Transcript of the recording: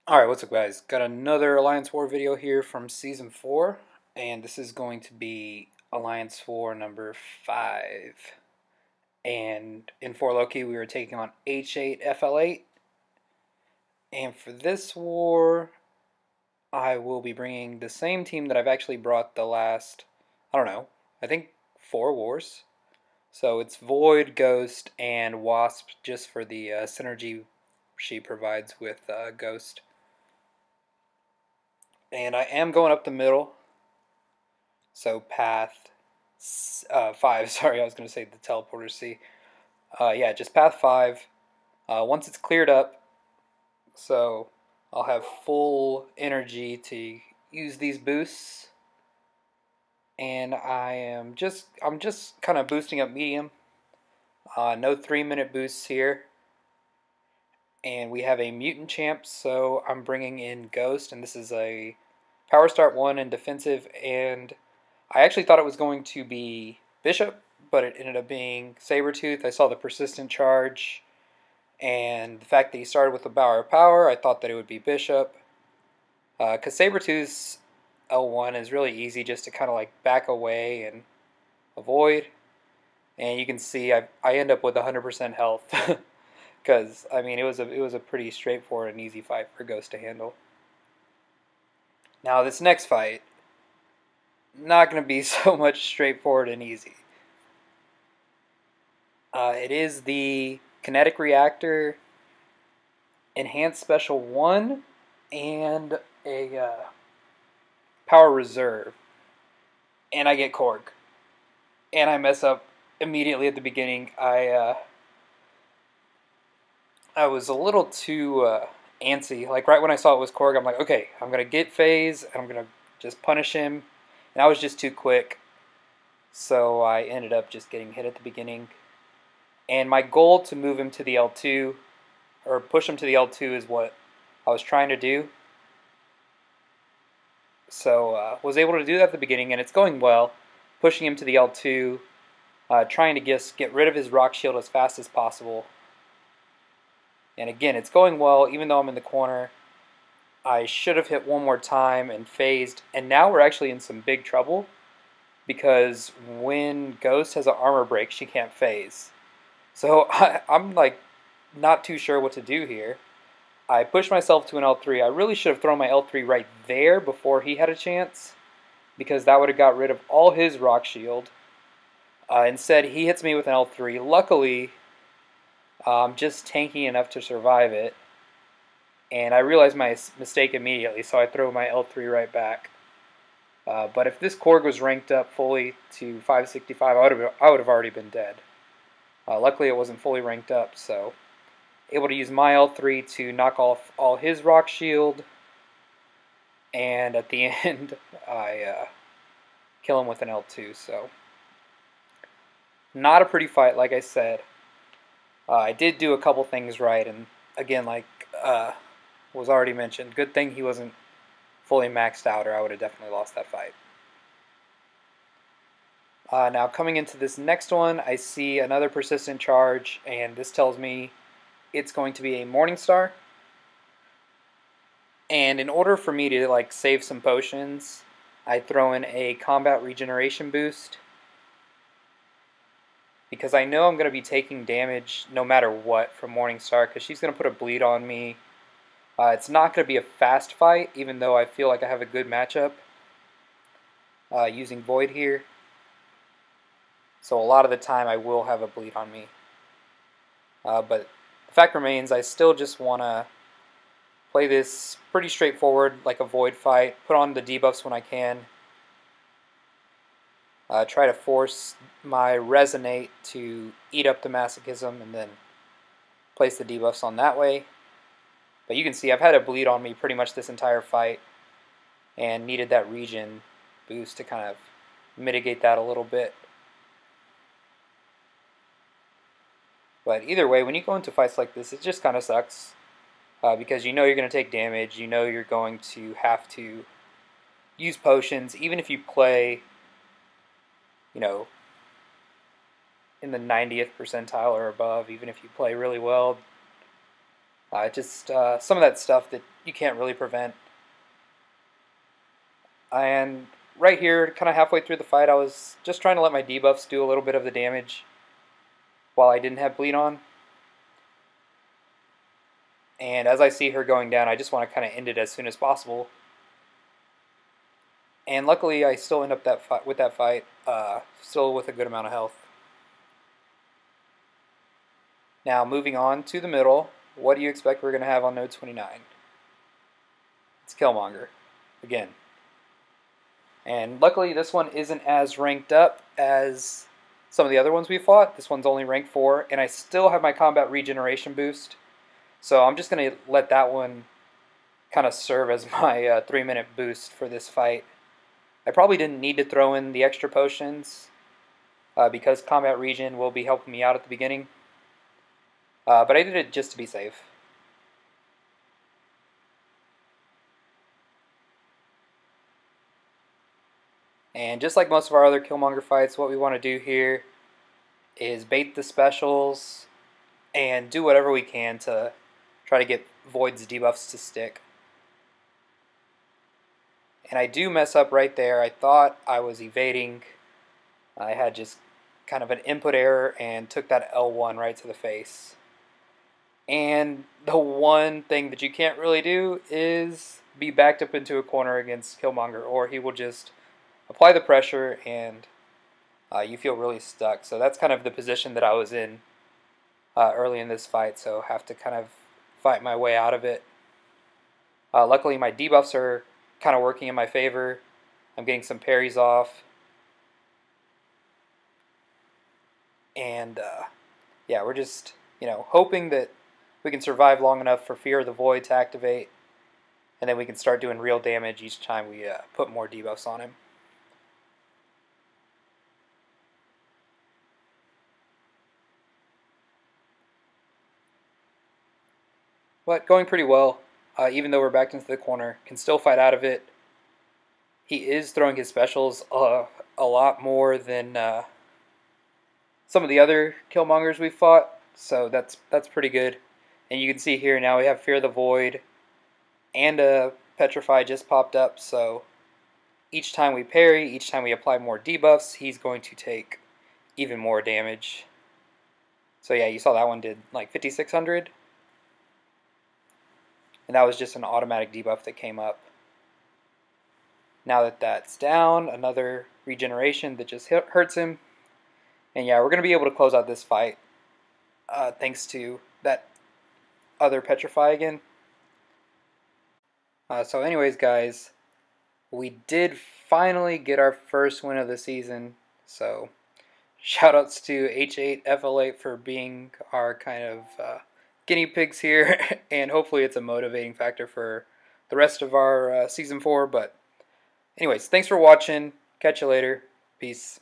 Alright, what's up guys? Got another Alliance War video here from Season 4, and this is going to be Alliance War number 5. And in 4 Loki we were taking on H8FL8, and for this war I will be bringing the same team that I've actually brought the last, I don't know, I think 4 wars. So it's Void, Ghost, and Wasp just for the synergy she provides with Ghost. And I am going up the middle. So path 5, sorry, I was going to say the teleporter C. Yeah, just path 5. Once it's cleared up, so I'll have full energy to use these boosts. And I'm just kind of boosting up medium. No 3-minute boosts here. And we have a mutant champ, so I'm bringing in Ghost, and this is a power start 1 and defensive, and I actually thought it was going to be Bishop, but it ended up being Sabretooth. I saw the persistent charge, and the fact that he started with the Bower of Power, I thought that it would be Bishop. Because Sabretooth's L1 is really easy just to kind of like back away and avoid. And you can see I end up with 100% health. Because, I mean, it was a pretty straightforward and easy fight for Ghost to handle. Now, this next fight, not going to be so much straightforward and easy. It is the Kinetic Reactor Enhanced Special 1 and a Power Reserve. And I get Korg. And I mess up immediately at the beginning. I was a little too antsy. Like right when I saw it was Korg, I'm like, okay, I'm going to get phase, and I'm going to just punish him. And I was just too quick. So I ended up just getting hit at the beginning. And my goal to move him to the L2, or push him to the L2 is what I was trying to do. So was able to do that at the beginning, and it's going well. Pushing him to the L2, trying to get rid of his rock shield as fast as possible. And again, it's going well, even though I'm in the corner. I should have hit one more time and phased, and now we're actually in some big trouble, because when Ghost has an armor break, she can't phase. So I'm like not too sure what to do here. I pushed myself to an L3. I really should have thrown my L3 right there before he had a chance, because that would have got rid of all his rock shield. Instead, he hits me with an L3. Luckily, I'm just tanky enough to survive it. And I realized my mistake immediately, so I throw my L3 right back. But if this Korg was ranked up fully to 565, I would have already been dead. Luckily, it wasn't fully ranked up, so able to use my L3 to knock off all his rock shield. And at the end, I kill him with an L2. So not a pretty fight, like I said. I did do a couple things right, and again, like was already mentioned, good thing he wasn't fully maxed out, or I would have definitely lost that fight. Now coming into this next one, I see another persistent charge, and this tells me it's going to be a Morningstar. And in order for me to like save some potions, I throw in a combat regeneration boost, because I know I'm going to be taking damage no matter what from Morningstar, because she's going to put a bleed on me. It's not going to be a fast fight, even though I feel like I have a good matchup using Void here. So a lot of the time I will have a bleed on me. But the fact remains, I still just want to play this pretty straightforward, like a Void fight. Put on the debuffs when I can. Try to force my Resonate to eat up the Masochism, and then place the debuffs on that way. But you can see I've had a bleed on me pretty much this entire fight, and needed that regen boost to kind of mitigate that a little bit. But either way, when you go into fights like this, it just kind of sucks. Because you know you're going to take damage, you know you're going to have to use potions, even if you play, you know, in the 90th percentile or above, even if you play really well. Just some of that stuff that you can't really prevent. And right here, kind of halfway through the fight, I was just trying to let my debuffs do a little bit of the damage while I didn't have bleed on. And as I see her going down, I just want to kind of end it as soon as possible. And luckily, I still end up with that fight, still with a good amount of health. Now, moving on to the middle, what do you expect we're going to have on node 29? It's Killmonger, again. And luckily, this one isn't as ranked up as some of the other ones we fought. This one's only rank 4, and I still have my combat regeneration boost. So I'm just going to let that one kind of serve as my 3-minute boost for this fight. I probably didn't need to throw in the extra potions because combat regen will be helping me out at the beginning. But I did it just to be safe. And just like most of our other Killmonger fights, what we want to do here is bait the specials and do whatever we can to try to get Void's debuffs to stick. And I do mess up right there. I thought I was evading. I had just kind of an input error and took that L1 right to the face. And the one thing that you can't really do is be backed up into a corner against Killmonger, or he will just apply the pressure and you feel really stuck. So that's kind of the position that I was in early in this fight, so have to kind of fight my way out of it. Luckily, my debuffs are kind of working in my favor. I'm getting some parries off. And yeah, we're just, hoping that we can survive long enough for Fear of the Void to activate, and then we can start doing real damage each time we put more debuffs on him. But going pretty well, even though we're backed into the corner, can still fight out of it. He is throwing his specials a lot more than some of the other Killmongers we've fought, so that's pretty good. And you can see here now we have Fear of the Void and a Petrify just popped up, so each time we parry, each time we apply more debuffs, he's going to take even more damage. So yeah, you saw that one did like 5,600. And that was just an automatic debuff that came up. Now that that's down, another regeneration that just hurts him. And yeah, we're going to be able to close out this fight thanks to that other Petrify again. So anyways, guys, we did finally get our first win of the season. So shoutouts to H8FL8 for being our kind of guinea pigs here. And hopefully it's a motivating factor for the rest of our Season 4. But anyways, thanks for watching. Catch you later. Peace.